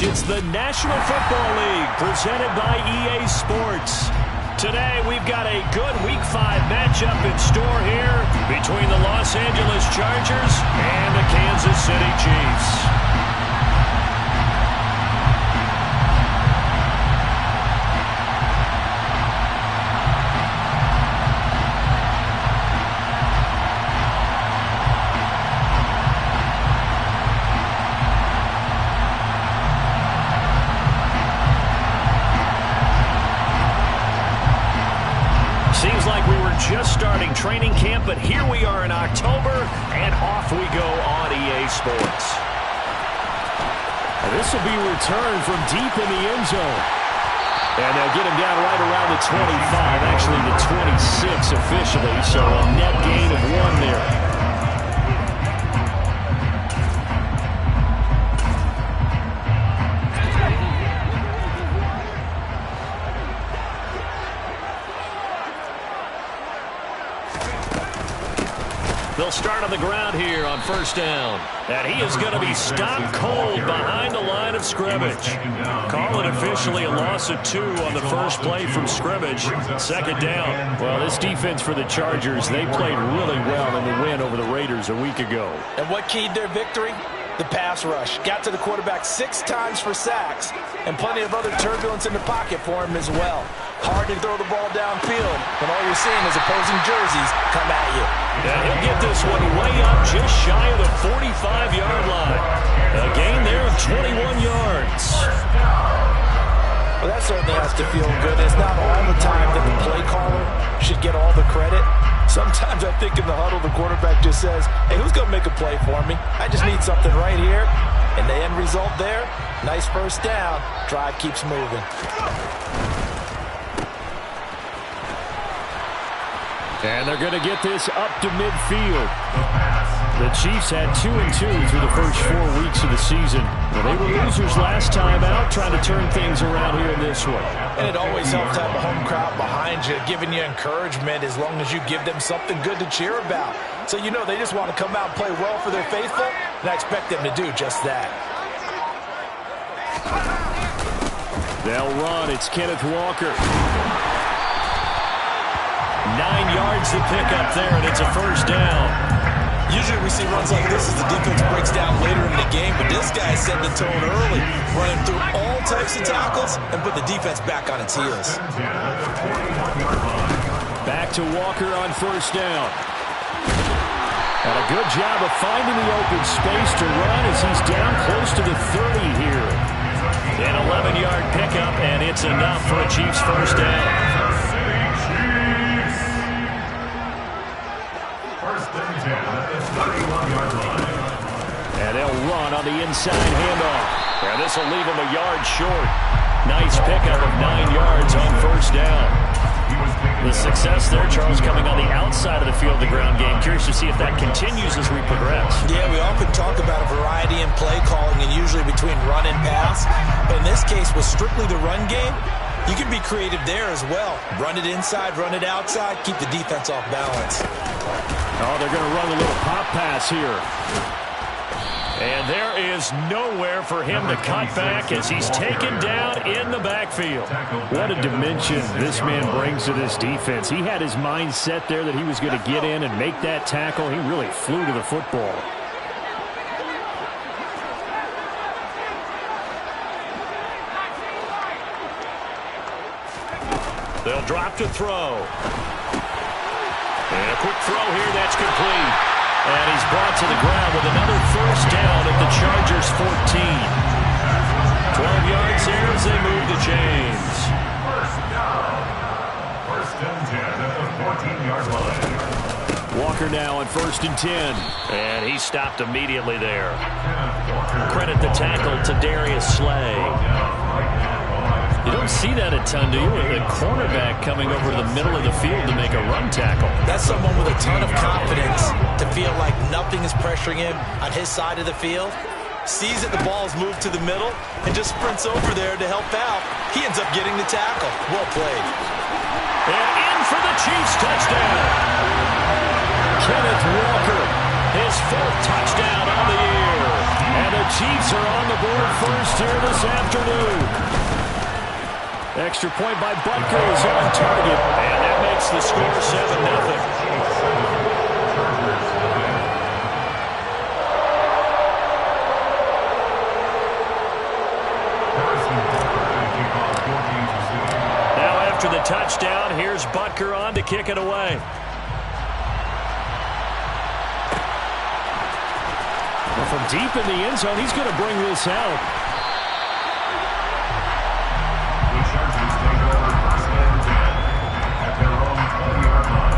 It's the National Football League presented by EA Sports. Today we've got a good Week 5 matchup in store here between the Los Angeles Chargers and the Kansas City Chiefs. Seems like we were just starting training camp, but here we are in October, and off we go on EA Sports. This will be returned from deep in the end zone. And they'll get him down right around the 25, actually the 26 officially, so a net gain of 1 there. They'll start on the ground here on first down. And he is going to be stopped cold behind the line of scrimmage. Call it officially a loss of 2 on the first play from scrimmage. Second down. Well, this defense for the Chargers, they played really well in the win over the Raiders a week ago. And what keyed their victory? The pass rush. Got to the quarterback 6 times for sacks, and plenty of other turbulence in the pocket for him as well. Hard to throw the ball downfield when all you're seeing is opposing jerseys come at you. And he'll get this one way up just shy of the 45-yard line. A gain there of 21 yards. Well, that certainly has to feel good. It's not all the time that the play caller should get all the credit. Sometimes I think in the huddle, the quarterback just says, hey, who's going to make a play for me? I just need something right here. And the end result there, nice first down. Drive keeps moving. And they're going to get this up to midfield. The Chiefs had 2-2 through the first 4 weeks of the season. Well, they were losers last time out, trying to turn things around here in this one. And it always helps to have a home crowd behind you, giving you encouragement as long as you give them something good to cheer about. So you know they just want to come out and play well for their faithful, and I expect them to do just that. They'll run. It's Kenneth Walker. 9 yards to pick up there, and it's a first down. Usually we see runs like this as the defense breaks down later in the game, but this guy set the tone early, running through all types of tackles and put the defense back on its heels. Back to Walker on first down. And a good job of finding the open space to run as he's down close to the 30 here. An 11-yard pickup, and it's enough for a Chiefs first down. And they'll run on the inside handoff. And this will leave him a yard short. Nice pickup of 9 yards on first down. The success there, Charles, coming on the outside of the field, the ground game. Curious to see if that continues as we progress. Yeah, we often talk about a variety in play calling and usually between run and pass. But in this case, with strictly the run game, you can be creative there as well. Run it inside, run it outside, keep the defense off balance. Oh, they're going to run a little pop pass here. And there is nowhere for him to cut back as he's taken down in the backfield. What a dimension this man brings to this defense. He had his mind set there that he was going to get in and make that tackle. He really flew to the football. They'll drop to throw. And a quick throw here, that's complete. And he's brought to the ground with another first down at the Chargers' 14. 12 yards here as they move the chains. First and 10 at the 14-yard line. Walker now on first and 10. And he stopped immediately there. Credit the tackle to Darius Slay. You don't see that a ton, do you? With a cornerback coming over to the middle of the field to make a run tackle. That's someone with a ton of confidence to feel like nothing is pressuring him on his side of the field. Sees that the ball's moved to the middle and just sprints over there to help out. He ends up getting the tackle. Well played. And in for the Chiefs touchdown. Kenneth Walker, his 4th touchdown on the year. And the the Chiefs are on the board first here this afternoon. Extra point by Butker is on target. And that makes the score 7-0. After the touchdown, here's Butker on to kick it away. Well, from deep in the end zone, he's going to bring this out. The Chargers take over first and 10 at their own 20-yard line.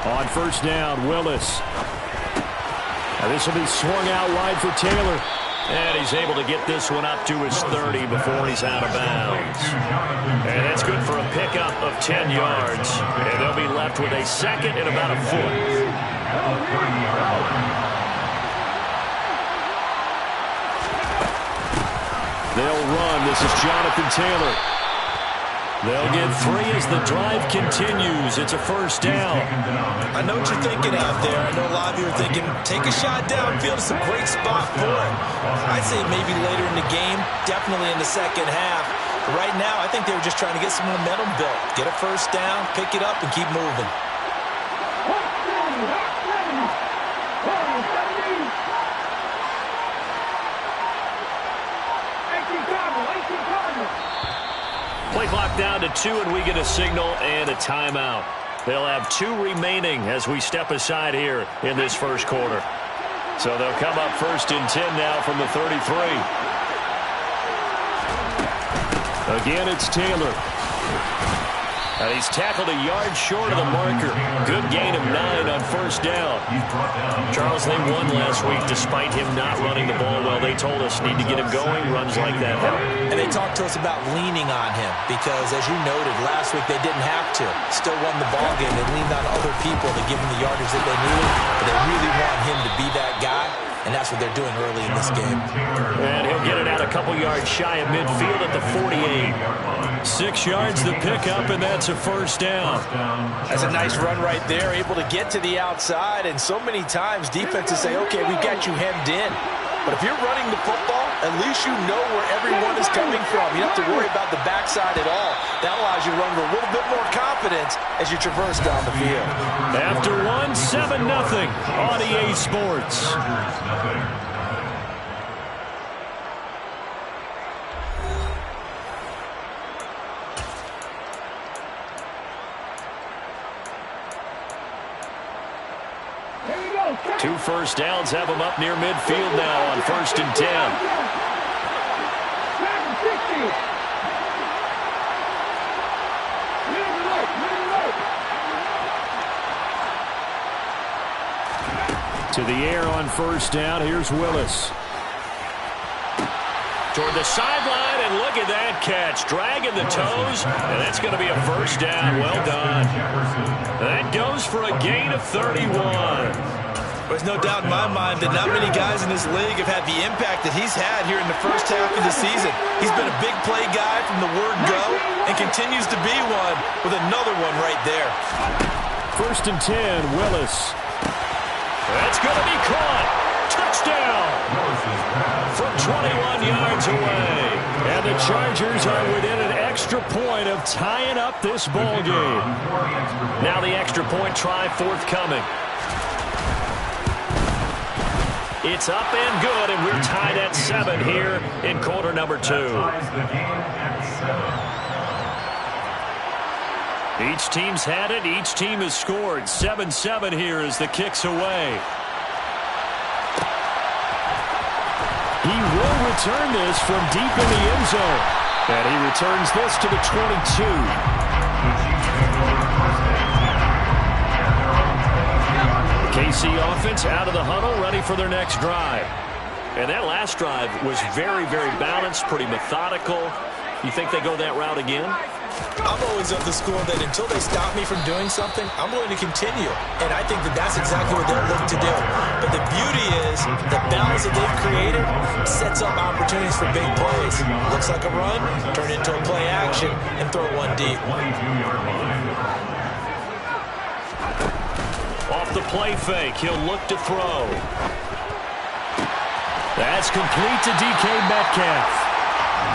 On first down, Willis. Now this will be swung out wide for Taylor. And he's able to get this one up to his 30 before he's out of bounds. And that's good for a pickup of 10 yards. And they'll be left with a second and about a foot. They'll run. This is Jonathan Taylor. They'll get 3 as the drive continues. It's a first down. I know what you're thinking out there. I know a lot of you are thinking, take a shot downfield. It's a great spot for it. I'd say maybe later in the game, definitely in the second half. But right now, I think they were just trying to get some momentum built. Get a first down, pick it up, and keep moving. Play clock down to 2, and we get a signal and a timeout. They'll have 2 remaining as we step aside here in this first quarter. So they'll come up first and 10 now from the 33. Again, it's Taylor. And he's tackled a yard short of the marker. Good gain of 9 on first down. Charles, they won last week despite him not running the ball well. They told us need to get him going. Runs like that help. And they talked to us about leaning on him because, as you noted, last week they didn't have to. Still won the ball game. They leaned on other people to give him the yardage that they needed. But they really want him to be that guy. And that's what they're doing early in this game. And he'll get it out a couple yards shy of midfield at the 48. 6 yards the pickup, and that's a first down. That's a nice run right there, able to get to the outside. And so many times defenses say, okay, we've got you hemmed in. But if you're running the football, at least you know where everyone is coming from. You don't have to worry about the backside at all. That allows you to run with a little bit more confidence as you traverse down the field. After 1, 7-0 on EA Sports. Two first downs have them up near midfield now on first and 10. To the air on first down. Here's Willis. Toward the sideline, and look at that catch. Dragging the toes, and that's going to be a first down. Well done. That goes for a gain of 31. There's no doubt in my mind that not many guys in this league have had the impact that he's had here in the first half of the season. He's been a big play guy from the word go and continues to be one with another one right there. First and 10, Willis. That's going to be caught. Touchdown from 21 yards away. And the Chargers are within an extra point of tying up this ball game. Now the extra point try forthcoming. It's up and good, and we're tied at 7 here in quarter number 2. Each team's had it. Each team has scored. 7-7 here as the kick's away. He will return this from deep in the end zone. And he returns this to the 22. KC offense out of the huddle, ready for their next drive. And that last drive was very, very balanced, pretty methodical. You think they go that route again? I'm always of the school that until they stop me from doing something, I'm going to continue. And I think that that's exactly what they'll look to do. But the beauty is the balance that they've created sets up opportunities for big plays. Looks like a run, turn it into a play action, and throw one deep. Off the play fake, he'll look to throw. That's complete to DK Metcalf.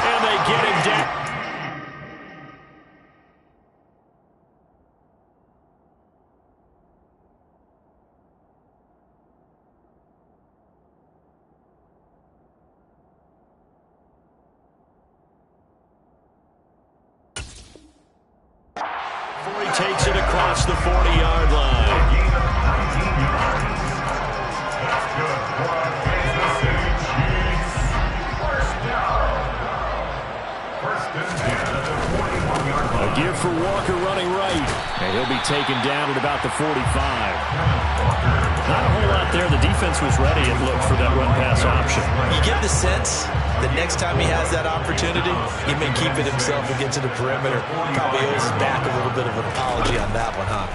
And they get him down. Before he takes it across the 40-yard line. Gain of 19 yards. That's good for the Kansas City Chiefs. First down. First and 10 at the 41-yard line. A give for Walker running right. And he'll be taken down at about the 45. Not a whole lot there. The defense was ready, it looked, for that run-pass option. You get the sense the next time he has that opportunity, he may keep it himself and get to the perimeter. Probably owes his back a little bit of an apology on that one, huh?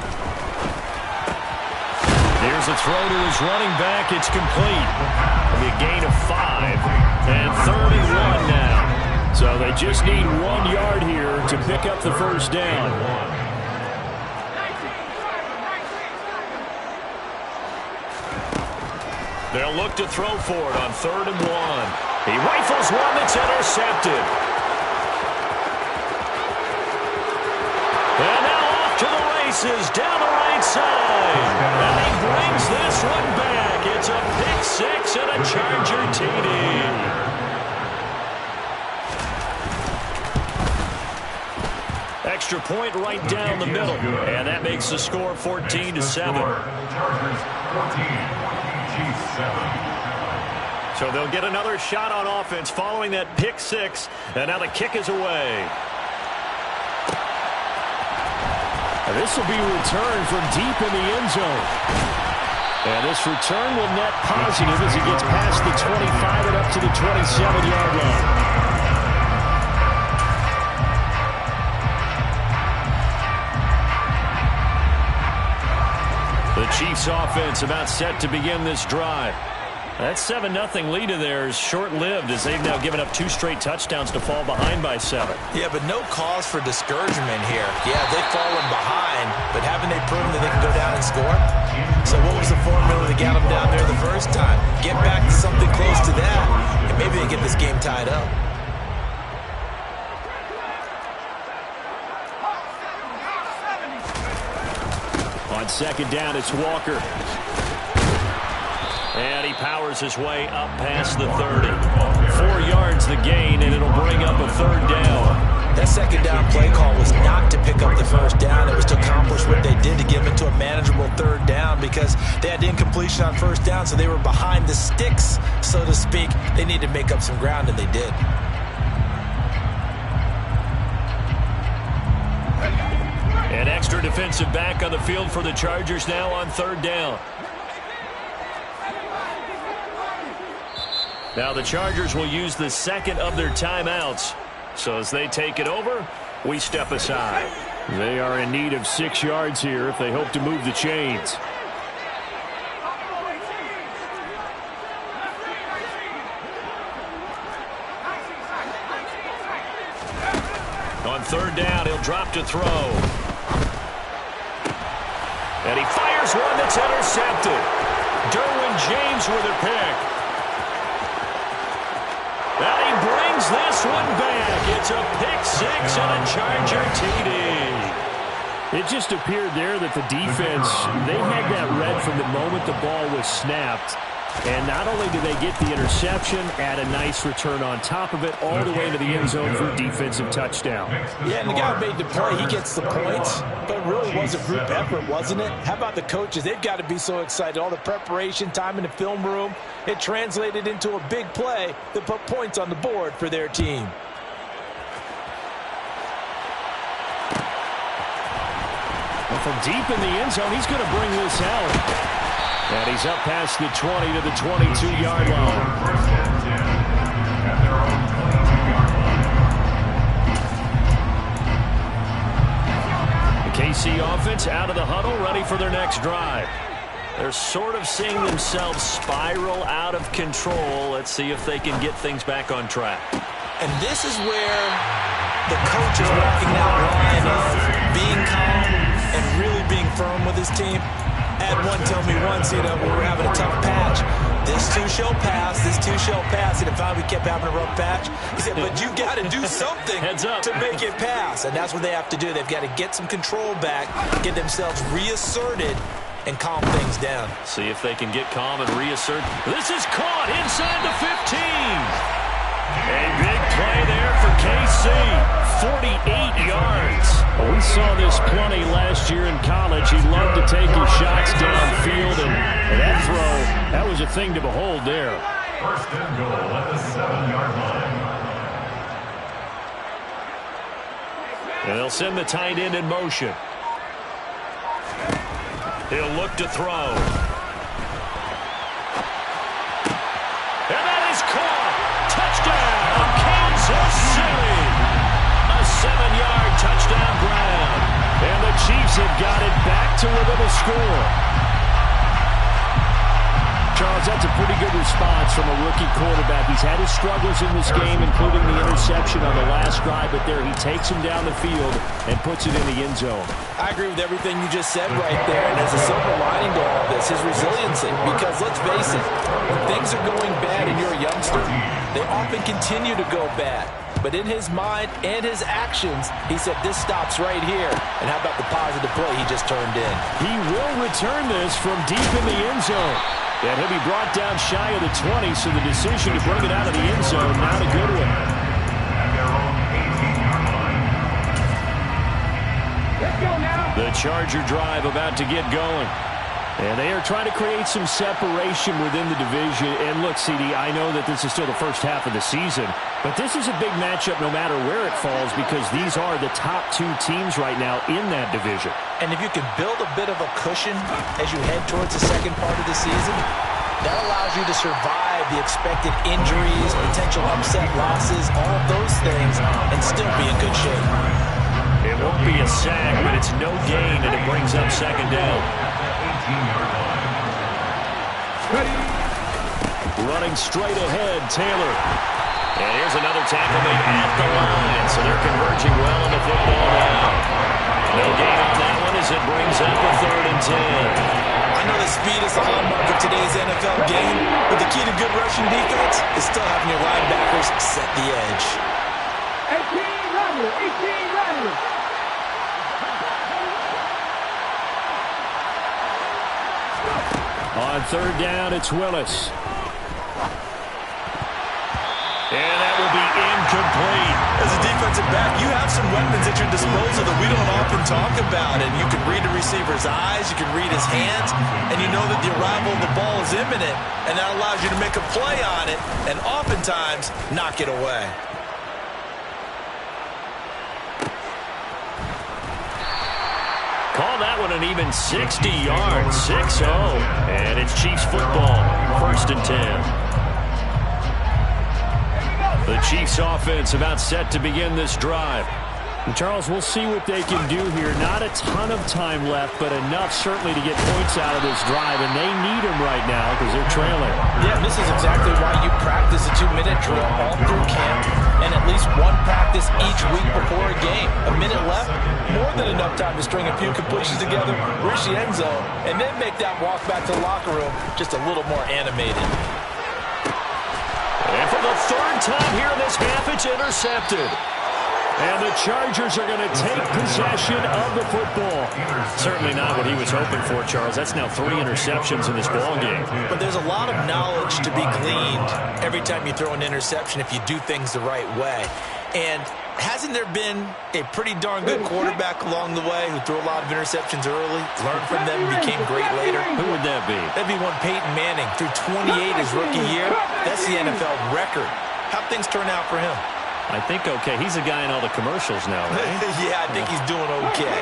Here's a throw to his running back. It's complete. It'll be a gain of 5. And 31 now. So they just need 1 yard here to pick up the first down. They'll look to throw for it on 3rd and 1. He rifles one that's intercepted. And now off to the races down the right side. And he brings this one back. It's a pick 6 and a Charger TD. Extra point right down the middle. And that makes the score 14-7. Chargers 14, Chiefs 7. So they'll get another shot on offense following that pick 6. And now the kick is away. And this will be returned from deep in the end zone. And this return will net positive as he gets past the 25 and up to the 27-yard line. The Chiefs offense about set to begin this drive. That 7-0 lead of theirs short-lived as they've now given up 2 straight touchdowns to fall behind by 7. Yeah, but no cause for discouragement here. Yeah, they've fallen behind, but haven't they proven that they can go down and score? So what was the formula that got them down there the first time? Get back to something close to that, and maybe they get this game tied up. On 2nd down, it's Walker. And he powers his way up past the 30. 4 yards the gain, and it'll bring up a 3rd down. That 2nd down play call was not to pick up the 1st down. It was to accomplish what they did to give into a manageable 3rd down because they had incompletion on 1st down, so they were behind the sticks, so to speak. They needed to make up some ground, and they did. An extra defensive back on the field for the Chargers now on 3rd down. Now the Chargers will use the 2nd of their timeouts. So as they take it over, we step aside. They are in need of 6 yards here if they hope to move the chains. On 3rd down, he'll drop to throw. And he fires one that's intercepted. Derwin James with a pick. And he brings this one back. It's a pick 6 and a Charger TD. It just appeared there that the defense, they had that read from the moment the ball was snapped. And not only did they get the interception, add a nice return on top of it, all the way to the end zone for a defensive touchdown. Yeah, and the guy who made the play, he gets the points, but it really was a group effort, wasn't it? How about the coaches? They've got to be so excited. All the preparation, time in the film room, it translated into a big play that put points on the board for their team. Well, from deep in the end zone, he's going to bring this out. And he's up past the 20 to the 22-yard line. First and 10 at their own 22-yard line. The KC offense out of the huddle, ready for their next drive. They're sort of seeing themselves spiral out of control. Let's see if they can get things back on track. And this is where the coach is walking that line of being calm and really being firm with his team. Had one tell me once, you know, we were having a tough patch. This too shall pass, this too shall pass. And if we kept having a rough patch, he said, but you got to do something to make it pass. And that's what they have to do. They've got to get some control back, get themselves reasserted, and calm things down. See if they can get calm and reassert. This is caught inside the 15. A big play there for KC. 48 yards. Well, we saw this plenty last year in college. He loved to take his shots downfield, and that throw, that was a thing to behold there. First and goal at the 7-yard line. And they'll send the tight end in motion. He'll look to throw. And that is caught. Touchdown, Kansas City. A 7-yard touchdown grab. And the Chiefs have got it back to within a score. Charles, that's a pretty good response from a rookie quarterback. He's had his struggles in this game, including the interception on the last drive, but there he takes him down the field and puts it in the end zone. I agree with everything you just said right there. And there's a silver lining to all this, his resiliency. Because let's face it, when things are going bad and you're a youngster, they often continue to go bad. But in his mind and his actions, he said, this stops right here. And how about the positive play he just turned in? He will return this from deep in the end zone. And he'll be brought down shy of the 20, so the decision to bring it out of the end zone, not a good one. At their own 18-yard line. Let's go now. The Charger drive about to get going. And they are trying to create some separation within the division. And look, CD, I know that this is still the first half of the season, but this is a big matchup no matter where it falls because these are the top two teams right now in that division. And if you can build a bit of a cushion as you head towards the second part of the season, that allows you to survive the expected injuries, potential upset losses, all of those things, and still be in good shape. It won't be a sack, but it's no gain, and it brings up second down. 18-yard line. Running straight ahead, Taylor. And here's another tackle made at the line, so they're converging well on the football now. No gain on that one as it brings up a 3rd and 10. I know that speed is the hallmark of today's NFL game, but the key to good rushing defense is still having your linebackers set the edge. 18 runners, 18 runners. On 3rd down, it's Willis. And that will be incomplete. As a defensive back, you have some weapons at your disposal that we don't often talk about. And you can read the receiver's eyes, you can read his hands, and you know that the arrival of the ball is imminent, and that allows you to make a play on it and oftentimes knock it away. Call that one an even 60 yards, 6-0. And it's Chiefs football, 1st and 10. The Chiefs offense about set to begin this drive. And Charles, we'll see what they can do here. Not a ton of time left, but enough certainly to get points out of this drive, and they need them right now because they're trailing. Yeah, this is exactly why you practice a 2-minute drill all through camp and at least one practice each week before a game. A minute left, more than enough time to string a few completions together, reach the end zone, and then make that walk back to the locker room just a little more animated. And for the 3rd time here in this half, it's intercepted. And the Chargers are going to take possession of the football. Certainly not what he was hoping for, Charles. That's now 3 interceptions in this ballgame. But there's a lot of knowledge to be gleaned every time you throw an interception if you do things the right way. And hasn't there been a pretty darn good quarterback along the way who threw a lot of interceptions early, learned from them, and became great later? Who would that be? That'd be one Peyton Manning. Threw 28 his rookie year. That's the NFL record. How'd things turn out for him? I think okay. He's a guy in all the commercials now, right? Yeah, I think he's doing okay.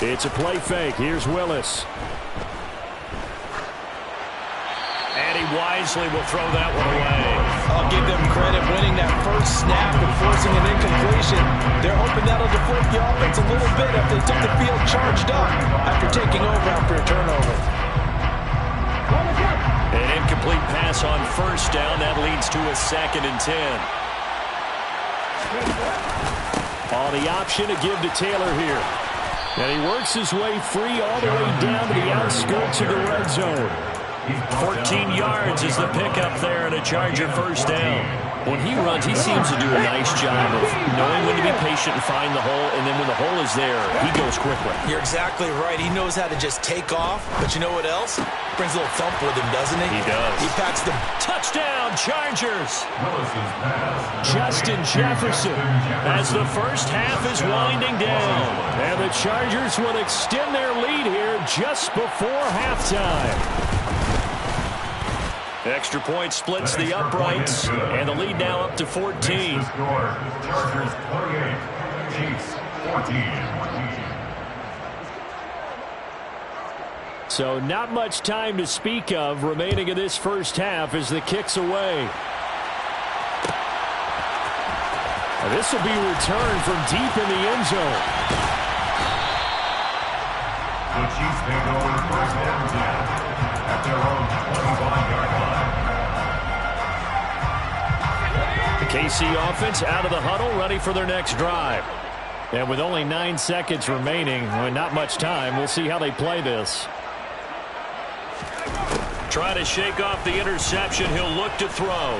It's a play fake. Here's Willis. And he wisely will throw that one away. I'll give them credit winning that first snap and forcing an incompletion. They're hoping that'll deflate the offense a little bit if they took the field charged up after taking over after a turnover. An incomplete pass on first down. That leads to a 2nd and 10. On the option to give to Taylor here. And he works his way free all the way down to the outskirts of the red zone. 14 yards is the pickup there and a Charger first down. When he runs, he seems to do a nice job of knowing when to be patient and find the hole, and then when the hole is there, he goes quickly. You're exactly right. He knows how to just take off, but you know what else? Brings a little thump with him, doesn't he? He does. He packs the touchdown, Chargers. Willis's pass. Justin Jefferson As the first half is winding down. And the Chargers will extend their lead here just before halftime. Extra point splits the uprights, and the lead now up to 14. Chargers 28, Chiefs 14. So not much time to speak of remaining in this first half as the kick's away. And this will be returned from deep in the end zone. The Chiefs take over 1st and 10 at their own 21-yard line. The KC offense out of the huddle, ready for their next drive. And with only 9 seconds remaining, and not much time, we'll see how they play this. Try to shake off the interception. He'll look to throw.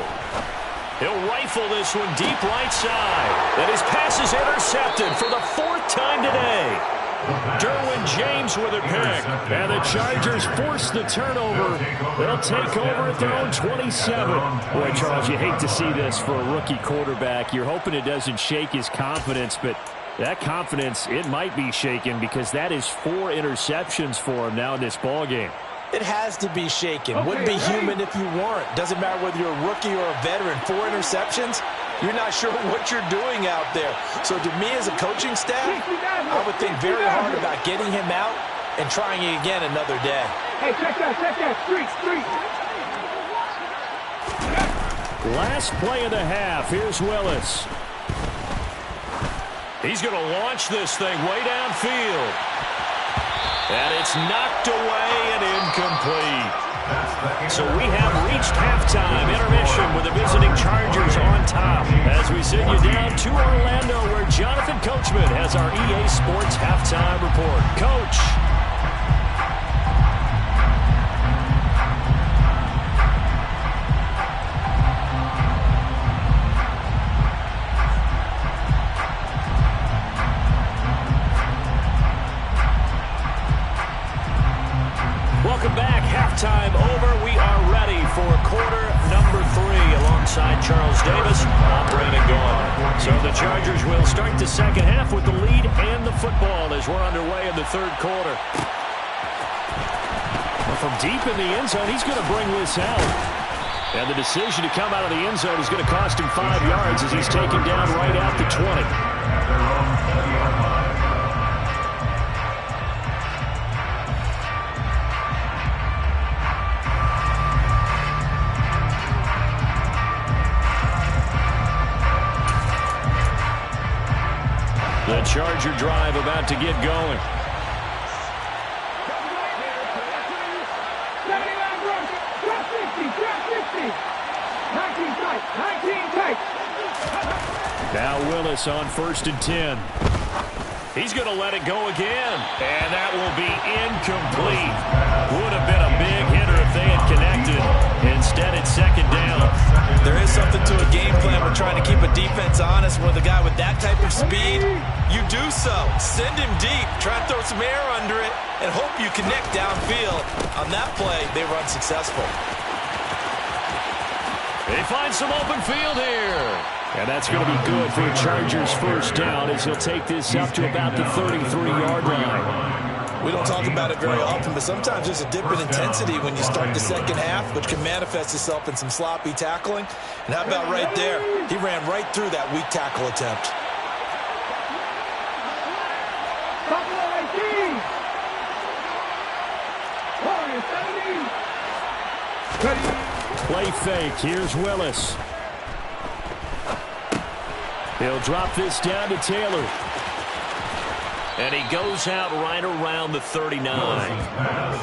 He'll rifle this one deep right side. And his pass is intercepted for the 4th time today. Derwin James with a pick. And the Chargers force the turnover. They'll take over at their own 27. Boy, Charles, you hate to see this for a rookie quarterback. You're hoping it doesn't shake his confidence, but that confidence, it might be shaken because that is 4 interceptions for him now in this ballgame. It has to be shaken. Wouldn't be human if you weren't. Doesn't matter whether you're a rookie or a veteran. 4 interceptions, you're not sure what you're doing out there. So to me as a coaching staff, I would think very hard about getting him out and trying it again another day. Hey, check that. Street. Last play of the half. Here's Willis. He's going to launch this thing way downfield. And it's knocked away and incomplete. So we have reached halftime intermission with the visiting Chargers on top. As we send you down to Orlando where Jonathan Coachman has our EA Sports halftime report. Coach. Welcome back. Halftime over. We are ready for quarter number 3 alongside Charles Davis. I'm Brandon Gaughan. So the Chargers will start the second half with the lead and the football as we're underway in the 3rd quarter. Well, from deep in the end zone, he's going to bring this out. And the decision to come out of the end zone is going to cost him 5 yards as he's taken down right at the 20. The Charger drive about to get going. 19 tight. Now Willis on 1st and 10. He's going to let it go again. And that will be incomplete. Would have been a big hitter if they had connected. Instead, it's 2nd down. There is something to a game plan with trying to keep a defense honest. With a guy with that type of speed, you do so. Send him deep. Try and throw some air under it and hope you connect downfield. On that play, they run successful. They find some open field here. And that's going to be good for the Chargers' first down as he'll take this up to about the 33-yard line. We don't talk about it very often, but sometimes there's a dip in intensity when you start the second half, which can manifest itself in some sloppy tackling. And how about right there? He ran right through that weak tackle attempt. Buffalo 18. Play fake. Here's Willis. He'll drop this down to Taylor. And he goes out right around the 39.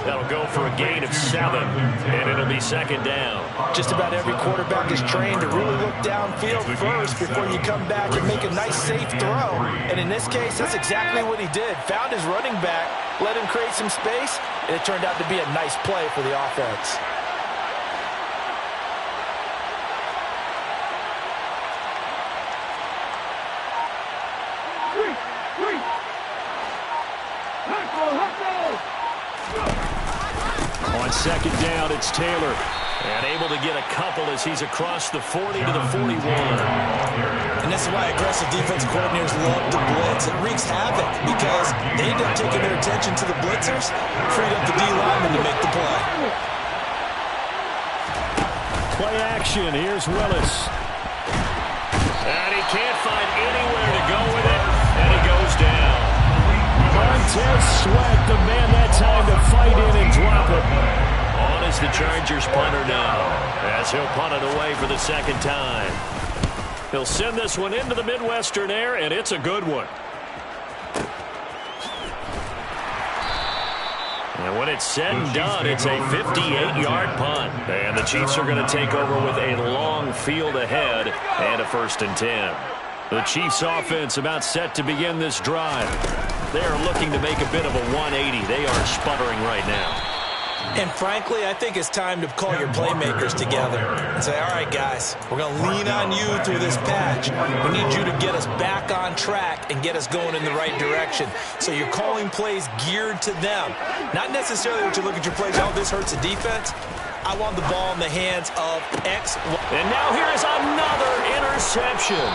That'll go for a gain of 7, and it'll be second down. Just about every quarterback is trained to really look downfield first before you come back and make a nice, safe throw. And in this case, that's exactly what he did. Found his running back, let him create some space, and it turned out to be a nice play for the offense. On second down, it's Taylor. And able to get a couple as he's across the 40 to the 41. And this is why aggressive defensive coordinators love to blitz. It wreaks havoc because they end up taking their attention to the blitzers, freed up the D-lineman to make the play. Play action. Here's Willis. And he can't find anywhere to go with it, and he goes down. Montez Sweat, the man that time to fight in and drop it. On is the Chargers punter now, as he'll punt it away for the second time. He'll send this one into the Midwestern air, and it's a good one. And when it's said and done, it's a 58-yard punt. And the Chiefs are going to take over with a long field ahead and a 1st and 10. The Chiefs offense about set to begin this drive. They are looking to make a bit of a 180. They are sputtering right now. And frankly, I think it's time to call your playmakers together and say, all right, guys, we're going to lean on you through this patch. We need you to get us back on track and get us going in the right direction. So you're calling plays geared to them. Not necessarily what you look at your plays, oh, this hurts the defense. I want the ball in the hands of X. And now here is another interception.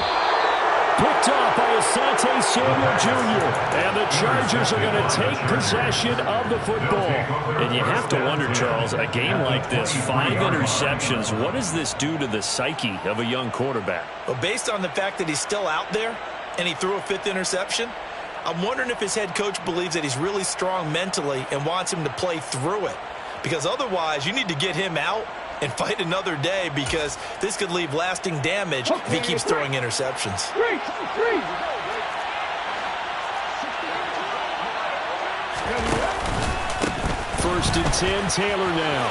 Picked off by Asante Samuel Jr. And the Chargers are going to take possession of the football. And you have to wonder, Charles, a game like this, 5 interceptions, what does this do to the psyche of a young quarterback? Well, based on the fact that he's still out there and he threw a 5th interception, I'm wondering if his head coach believes that he's really strong mentally and wants him to play through it. Because otherwise, you need to get him out and fight another day, because this could leave lasting damage if he keeps throwing interceptions. 1st and 10, Taylor now.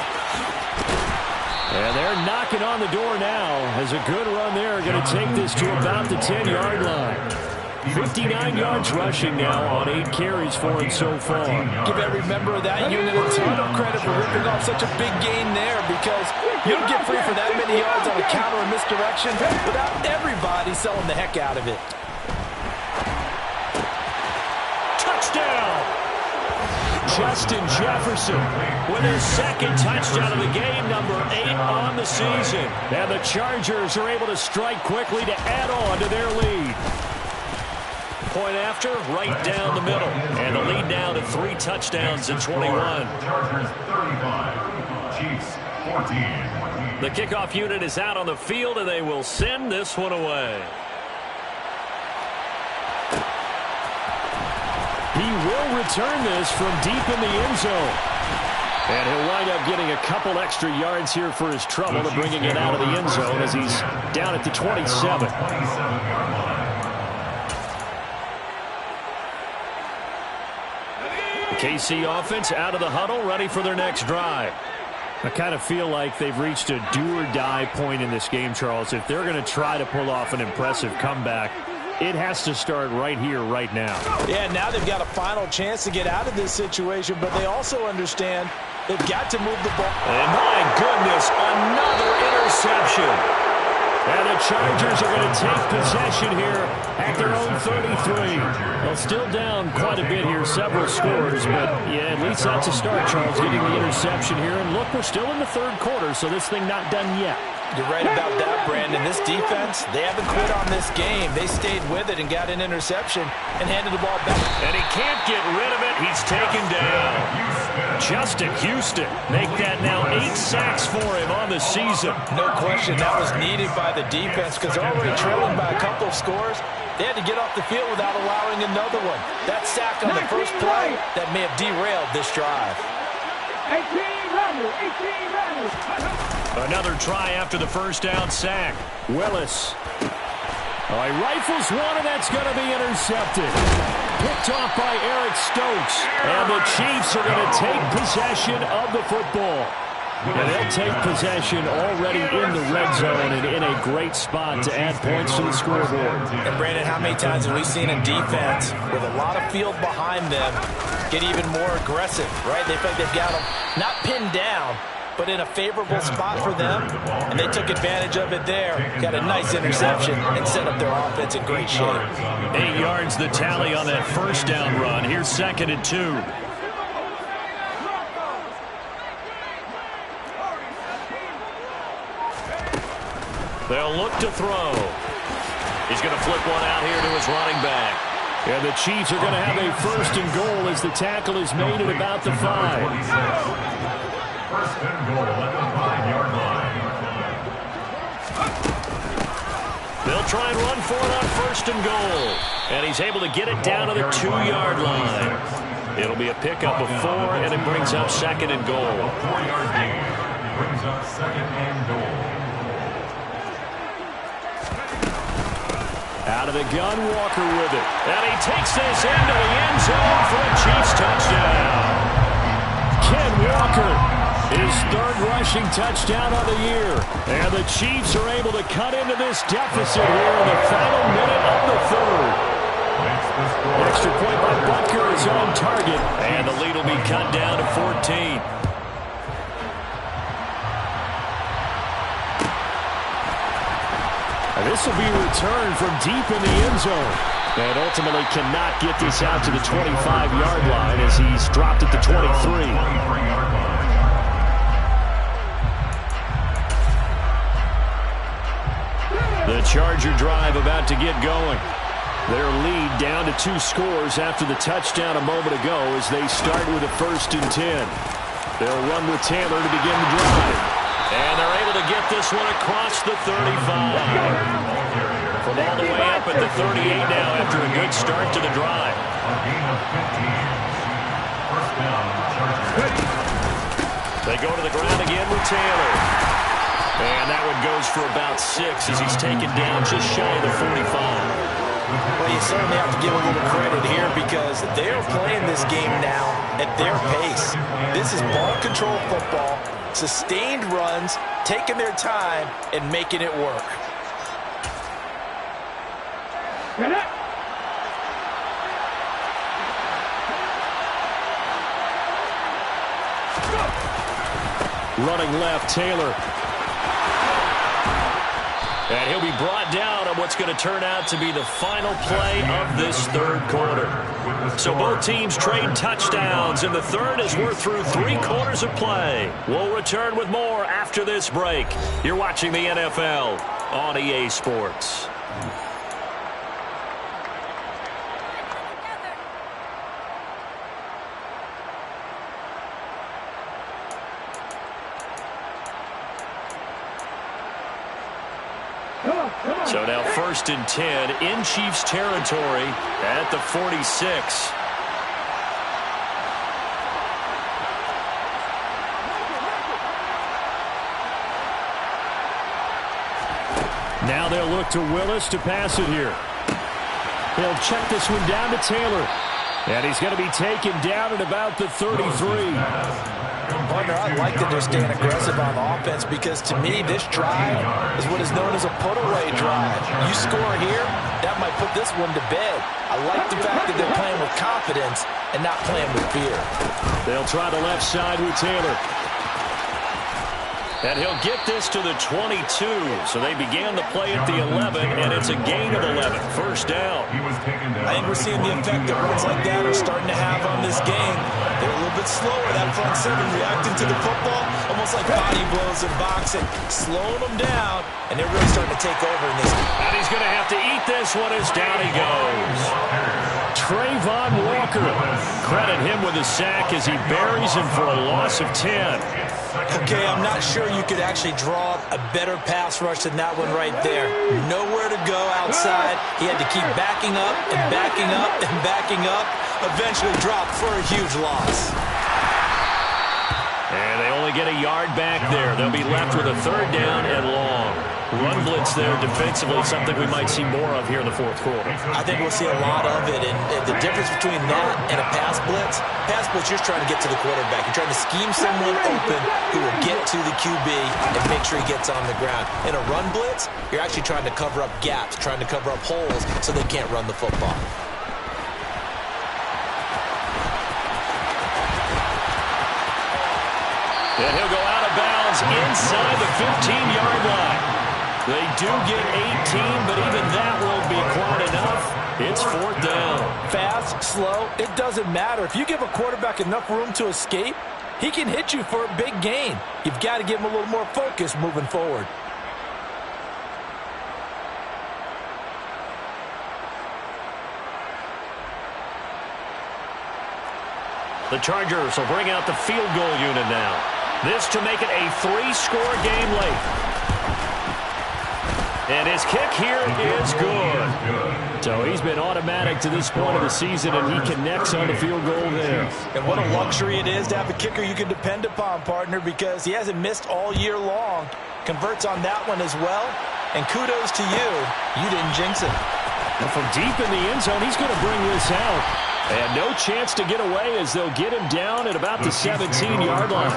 And they're knocking on the door now as a good run there. Going to take this to about the 10-yard line. 59 yards rushing now on 8 carries for him so far. Give every member of that unit a ton of credit for ripping off such a big gain there, because you don't get free for that many yards on a counter or misdirection without everybody selling the heck out of it. Touchdown! Justin Jefferson with his 2nd touchdown of the game, number 8 on the season. And the Chargers are able to strike quickly to add on to their lead. Point after, right down the middle. And the lead now to 3 touchdowns and 21. Chargers 35, Chiefs 14. The kickoff unit is out on the field, and they will send this one away. He will return this from deep in the end zone. And he'll wind up getting a couple extra yards here for his trouble to bringing it out of the end zone as he's down at the 27. KC offense out of the huddle, ready for their next drive. I kind of feel like they've reached a do-or-die point in this game, Charles. If they're going to try to pull off an impressive comeback, it has to start right here, right now. Yeah, now they've got a final chance to get out of this situation, but they also understand they've got to move the ball. And my goodness, another interception. And the Chargers are going to take possession here at their own 33. Well, still down quite a bit here, several scores, but yeah, at least that's a start, Charles, getting the interception here. And look, we're still in the 3rd quarter, so this thing not done yet. You're right about that, Brandon. This defense, they haven't quit on this game. They stayed with it and got an interception and handed the ball back. And he can't get rid of it. He's taken down. Justin Houston make that now 8 sacks for him on the season. No question, that was needed by the defense because they're already trailing by a couple of scores. They had to get off the field without allowing another one. That sack on the first play, that may have derailed this drive. Another try after the first down sack. Willis. Oh, he rifles one, and that's going to be intercepted. Picked off by Eric Stokes. And the Chiefs are going to take possession of the football. And they'll take possession already in the red zone and in a great spot to add points to the scoreboard. And Brandon, how many times have we seen a defense with a lot of field behind them get even more aggressive, right? They feel like they've got them not pinned down, but in a favorable spot for them, and they took advantage of it there. Got a nice interception and set up their offense in great shape. 8 yards the tally on that first down run. Here's 2nd and 2. They'll look to throw. He's going to flip one out here to his running back. And the Chiefs are going to have a 1st and goal as the tackle is made at about the 5. 1st and goal at the 5-yard line. They'll try and run for it on 1st and goal. And he's able to get it down to the 2-yard line. It'll be a pickup of 4, and it brings up 2nd and goal. 4-yard gain brings up 2nd and goal. Out of the gun, Walker with it. And he takes this into the end zone for a Chiefs touchdown. Ken Walker, his 3rd rushing touchdown of the year. And the Chiefs are able to cut into this deficit here in the final minute of the 3rd. Extra point by Butker is on target. And the lead will be cut down to 14. This will be returned from deep in the end zone. And ultimately cannot get this out to the 25-yard line as he's dropped at the 23. The Charger drive about to get going. Their lead down to 2 scores after the touchdown a moment ago as they start with a 1st and 10. They'll run with Taylor to begin the drive. And they're able to get this one across the 35. From all the way up at the 38 now after a good start to the drive. They go to the ground again with Taylor. And that one goes for about 6 as he's taken down just shy of the 45. Well, you certainly have to give a little credit here because they're playing this game now at their pace. This is ball control football. Sustained runs, taking their time, and making it work. Running left, Taylor. And he'll be brought down on what's going to turn out to be the final play of this 3rd quarter. So both teams trade touchdowns, and the 3rd as we're through 3 quarters of play. We'll return with more after this break. You're watching the NFL on EA Sports. So now 1st and 10 in Chiefs territory at the 46. Now they'll look to Willis to pass it here. He'll check this one down to Taylor. And he's going to be taken down at about the 33. Partner, I like that they're staying aggressive on offense because to me this drive is what is known as a put-away drive. You score here, that might put this one to bed. I like the fact that they're playing with confidence and not playing with fear. They'll try the left side with Taylor. And he'll get this to the 22. So they began the play at the 11, and it's a gain of 11. 1st down. I think we're seeing the effect that runs like that are starting to have on this game. They're a little bit slower, that front 7, reacting to the football, almost like body blows in boxing, slowing them down, and they're really starting to take over in this game. And he's going to have to eat this one as down he goes. Trayvon Walker. Credit him with a sack as he buries him for a loss of 10. Okay, I'm not sure you could actually draw a better pass rush than that one right there. Nowhere to go outside. He had to keep backing up and backing up and backing up. Eventually dropped for a huge loss. they get a yard back there. They'll be left with a 3rd down and long. Run blitz there defensively, something we might see more of here in the 4th quarter. I think we'll see a lot of it, and the difference between that and a pass blitz, you're just trying to get to the quarterback. You're trying to scheme someone open who will get to the QB and make sure he gets on the ground. In a run blitz, you're actually trying to cover up gaps, trying to cover up holes so they can't run the football. And he'll go out of bounds inside the 15-yard line. They do get 18, but even that won't be quite enough. It's 4th down. Fast, slow, it doesn't matter. If you give a quarterback enough room to escape, he can hit you for a big gain. You've got to give him a little more focus moving forward. The Chargers will bring out the field goal unit now. This to make it a 3-score game late. And his kick here is good. So he's been automatic to this point of the season, and he connects on the field goal there. And what a luxury it is to have a kicker you can depend upon, partner, because he hasn't missed all year long. Converts on that one as well. And kudos to you. You didn't jinx it. And from deep in the end zone, he's going to bring this out. And no chance to get away as they'll get him down at about the 17-yard line.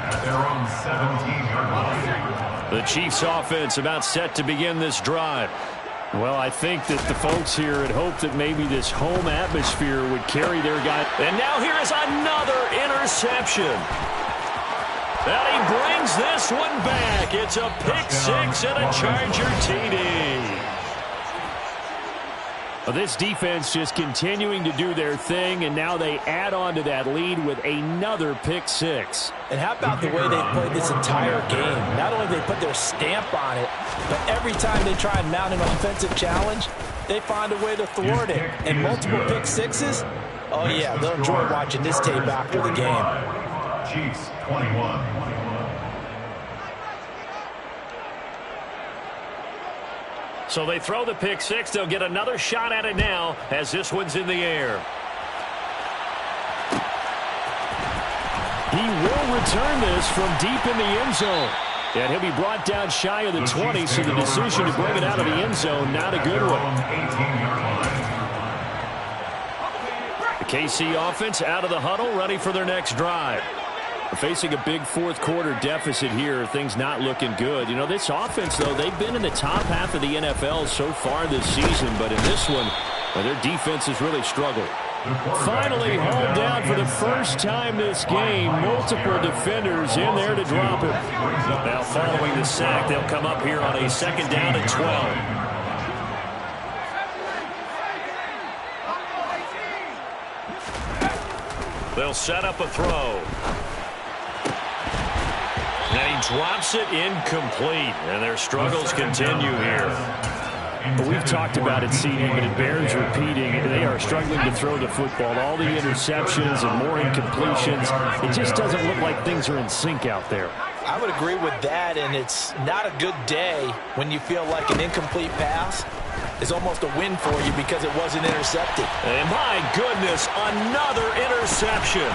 At their own 17-yard line. The Chiefs offense about set to begin this drive. Well, I think that the folks here had hoped that maybe this home atmosphere would carry their guy. And now here is another interception. And he brings this one back. It's a pick-6 and a Charger TD. Well, this defense just continuing to do their thing, and now they add on to that lead with another pick-6. And how about the way they've played this entire game? Not only they put their stamp on it, but every time they try and mount an offensive challenge, they find a way to thwart it. And multiple pick-6s, oh yeah, they'll enjoy watching this tape after the game. Chiefs 21. So they throw the pick-6. They'll get another shot at it now as this one's in the air. He will return this from deep in the end zone. And he'll be brought down shy of the 20, so the decision to bring it out of the end zone, not a good one. The KC offense out of the huddle, ready for their next drive. Facing a big 4th quarter deficit here, things not looking good. You know, this offense, though, they've been in the top half of the NFL so far this season, but in this one, well, their defense has really struggled. Finally hauled down for the first time this game. Multiple defenders in there to drop him. Now following the sack, they'll come up here on a 2nd down and 12. They'll set up a throw. And he drops it incomplete. And their struggles continue here. But we've talked about it, CD, but it bears repeating. They are struggling to throw the football. All the interceptions and more incompletions. It just doesn't look like things are in sync out there. I would agree with that, and it's not a good day when you feel like an incomplete pass is almost a win for you because it wasn't intercepted. And my goodness, another interception.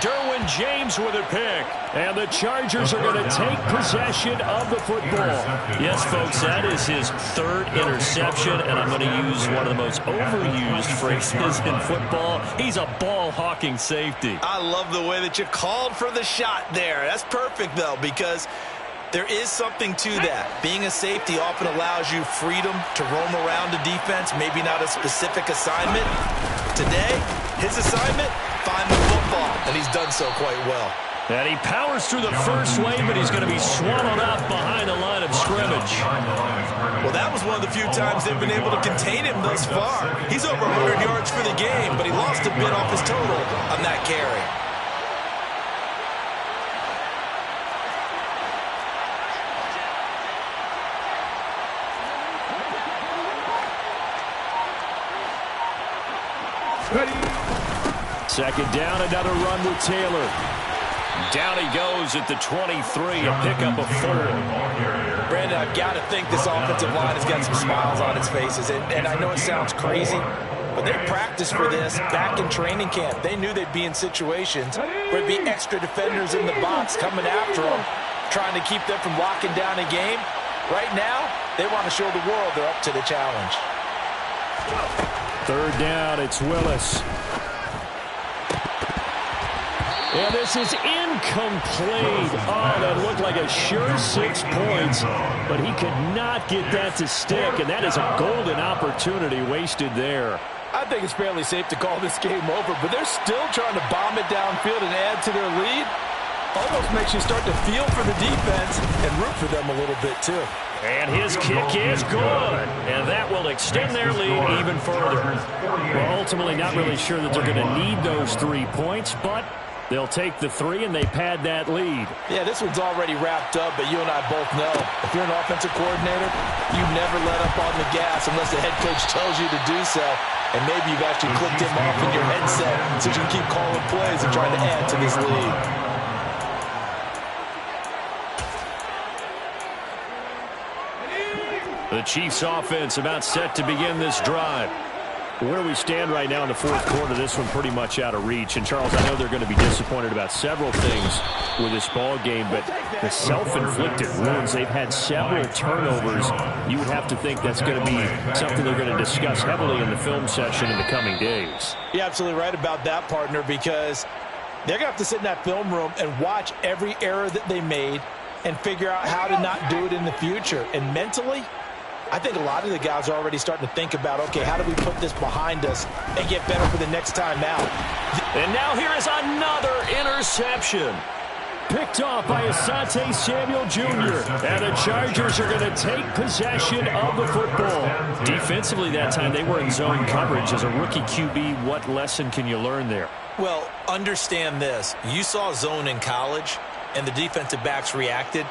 Derwin James with a pick. And the Chargers are going to take possession of the football. Yes, folks, that is his 3rd interception, and I'm going to use one of the most overused phrases in football. He's a ball-hawking safety. I love the way that you called for the shot there. That's perfect, though, because there is something to that. Being a safety often allows you freedom to roam around the defense, maybe not a specific assignment. Today, his assignment, find the football, and he's done so quite well. And he powers through the first wave, but he's going to be swallowed up behind the line of scrimmage. Well, that was one of the few times they've been able to contain him thus far. He's over 100 yards for the game, but he lost a bit off his total on that carry. Ready. 2nd down, another run with Taylor. Down he goes at the 23, a pickup of 4. Brandon, I've got to think this offensive line has got some smiles on its faces. And I know it sounds crazy, But they practiced for this back in training camp. They knew they'd be in situations where there'd be extra defenders in the box coming after them, trying to keep them from locking down a game. Right now, they want to show the world they're up to the challenge. Third down, it's Willis. And this is incomplete. Oh, that looked like a sure 6 points, but he could not get that to stick, and that is a golden opportunity wasted there. I think it's fairly safe to call this game over, but they're still trying to bomb it downfield and add to their lead. Almost makes you start to feel for the defense and root for them a little bit, too. And his kick is good. And that will extend their lead even further. Well, ultimately not really sure that they're going to need those 3 points, but they'll take the 3 and they pad that lead. Yeah, this one's already wrapped up, but you and I both know if you're an offensive coordinator, you never let up on the gas unless the head coach tells you to do so. And maybe you've actually clicked him off in your headset so you can keep calling plays and trying to add to this lead. The Chiefs offense about set to begin this drive. Where we stand right now in the fourth quarter, this one pretty much out of reach. And, Charles, I know they're going to be disappointed about several things with this ball game, but the self-inflicted wounds, they've had several turnovers. You would have to think that's going to be something they're going to discuss heavily in the film session in the coming days. You're absolutely right about that, partner, because they're going to have to sit in that film room and watch every error that they made and figure out how to not do it in the future. And mentally, I think a lot of the guys are already starting to think about, okay, how do we put this behind us and get better for the next time out? And now here is another interception. Picked off by Asante Samuel Jr. And the Chargers are going to take possession of the football. Defensively that time, they were in zone coverage. As a rookie QB, what lesson can you learn there? Well, understand this. You saw zone in college, and the defensive backs reacted,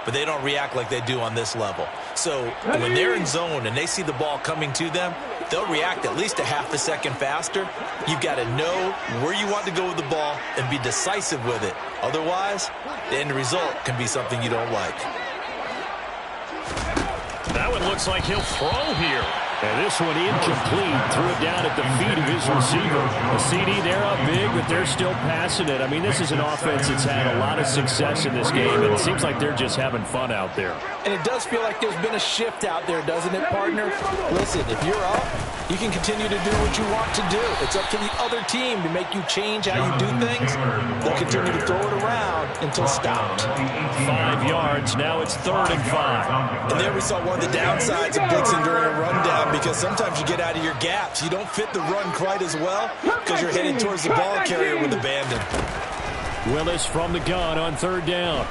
but they don't react like they do on this level. So when they're in zone and they see the ball coming to them, they'll react at least a half a second faster. You've got to know where you want to go with the ball and be decisive with it. Otherwise, the end result can be something you don't like. That one looks like he'll throw here. And this one incomplete. Threw it down at the feet of his receiver. A CD, they're up big, but they're still passing it. I mean, this is an offense that's had a lot of success in this game, and it seems like they're just having fun out there. And it does feel like there's been a shift out there, doesn't it, partner? Listen, if you're up, you can continue to do what you want to do. It's up to the other team to make you change how you do things. They'll continue to throw it around until stopped. 5 yards. Now it's 3rd and 5. And there we saw one of the downsides of blitzing during a rundown, because sometimes you get out of your gaps. You don't fit the run quite as well because you're headed towards the ball carrier with abandon. Willis from the gun on 3rd down.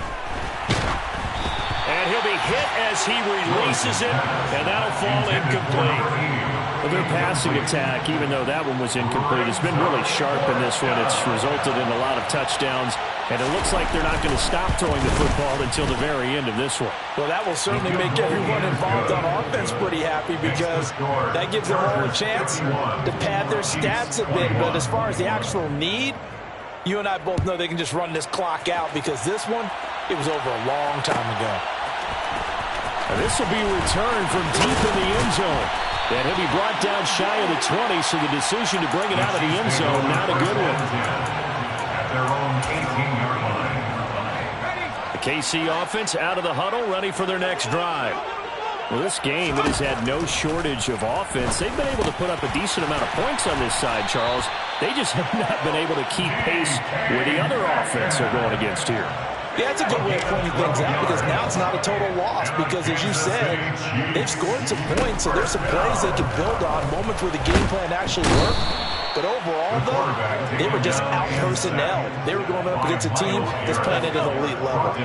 And he'll be hit as he releases it, and that'll fall incomplete. Well, their passing attack, even though that one was incomplete, has been really sharp in this one. It's resulted in a lot of touchdowns, and it looks like they're not going to stop throwing the football until the very end of this one. Well, that will certainly make everyone involved on offense pretty happy, because that gives them all a chance to pad their stats a bit. But as far as the actual need, you and I both know they can just run this clock out, because this one, it was over a long time ago. And this will be returned from deep in the end zone. And he'll be brought down shy of the 20, so the decision to bring it out of the end zone, not a good one. At their own 18-yard line. The KC offense out of the huddle, ready for their next drive. Well, this game, it has had no shortage of offense. They've been able to put up a decent amount of points on this side, Charles. They just have not been able to keep pace with the other offense they're going against here. Yeah, that's a good way of pointing things out, because now it's not a total loss, because as you said, they've scored some points, so there's some plays they can build on, moments where the game plan actually worked. But overall, though, they were just out-personnel. They were going up against a team that's playing at an elite level.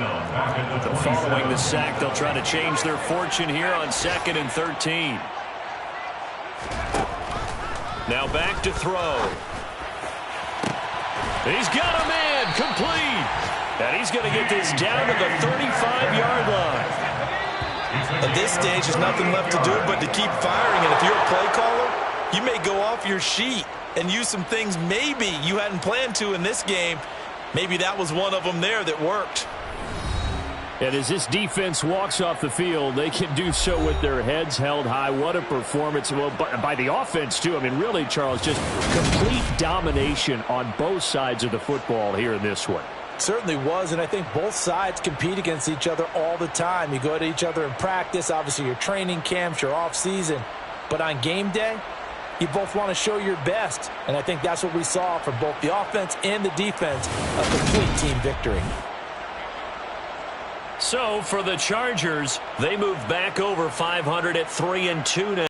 Following the sack, they'll try to change their fortune here on 2nd and 13. Now back to throw. He's got a man, complete. And he's going to get this down to the 35-yard line. At this stage, there's nothing left to do but to keep firing. And if you're a play caller, you may go off your sheet and use some things maybe you hadn't planned to in this game. Maybe that was one of them there that worked. And as this defense walks off the field, they can do so with their heads held high. What a performance. Well, by the offense, too. I mean, really, Charles, just complete domination on both sides of the football here in this one. Certainly was, and I think both sides compete against each other all the time. You go to each other in practice, obviously your training camps, your off-season. But on game day, you both want to show your best. And I think that's what we saw from both the offense and the defense, a complete team victory. So for the Chargers, they move back over 500 at 3-2 now.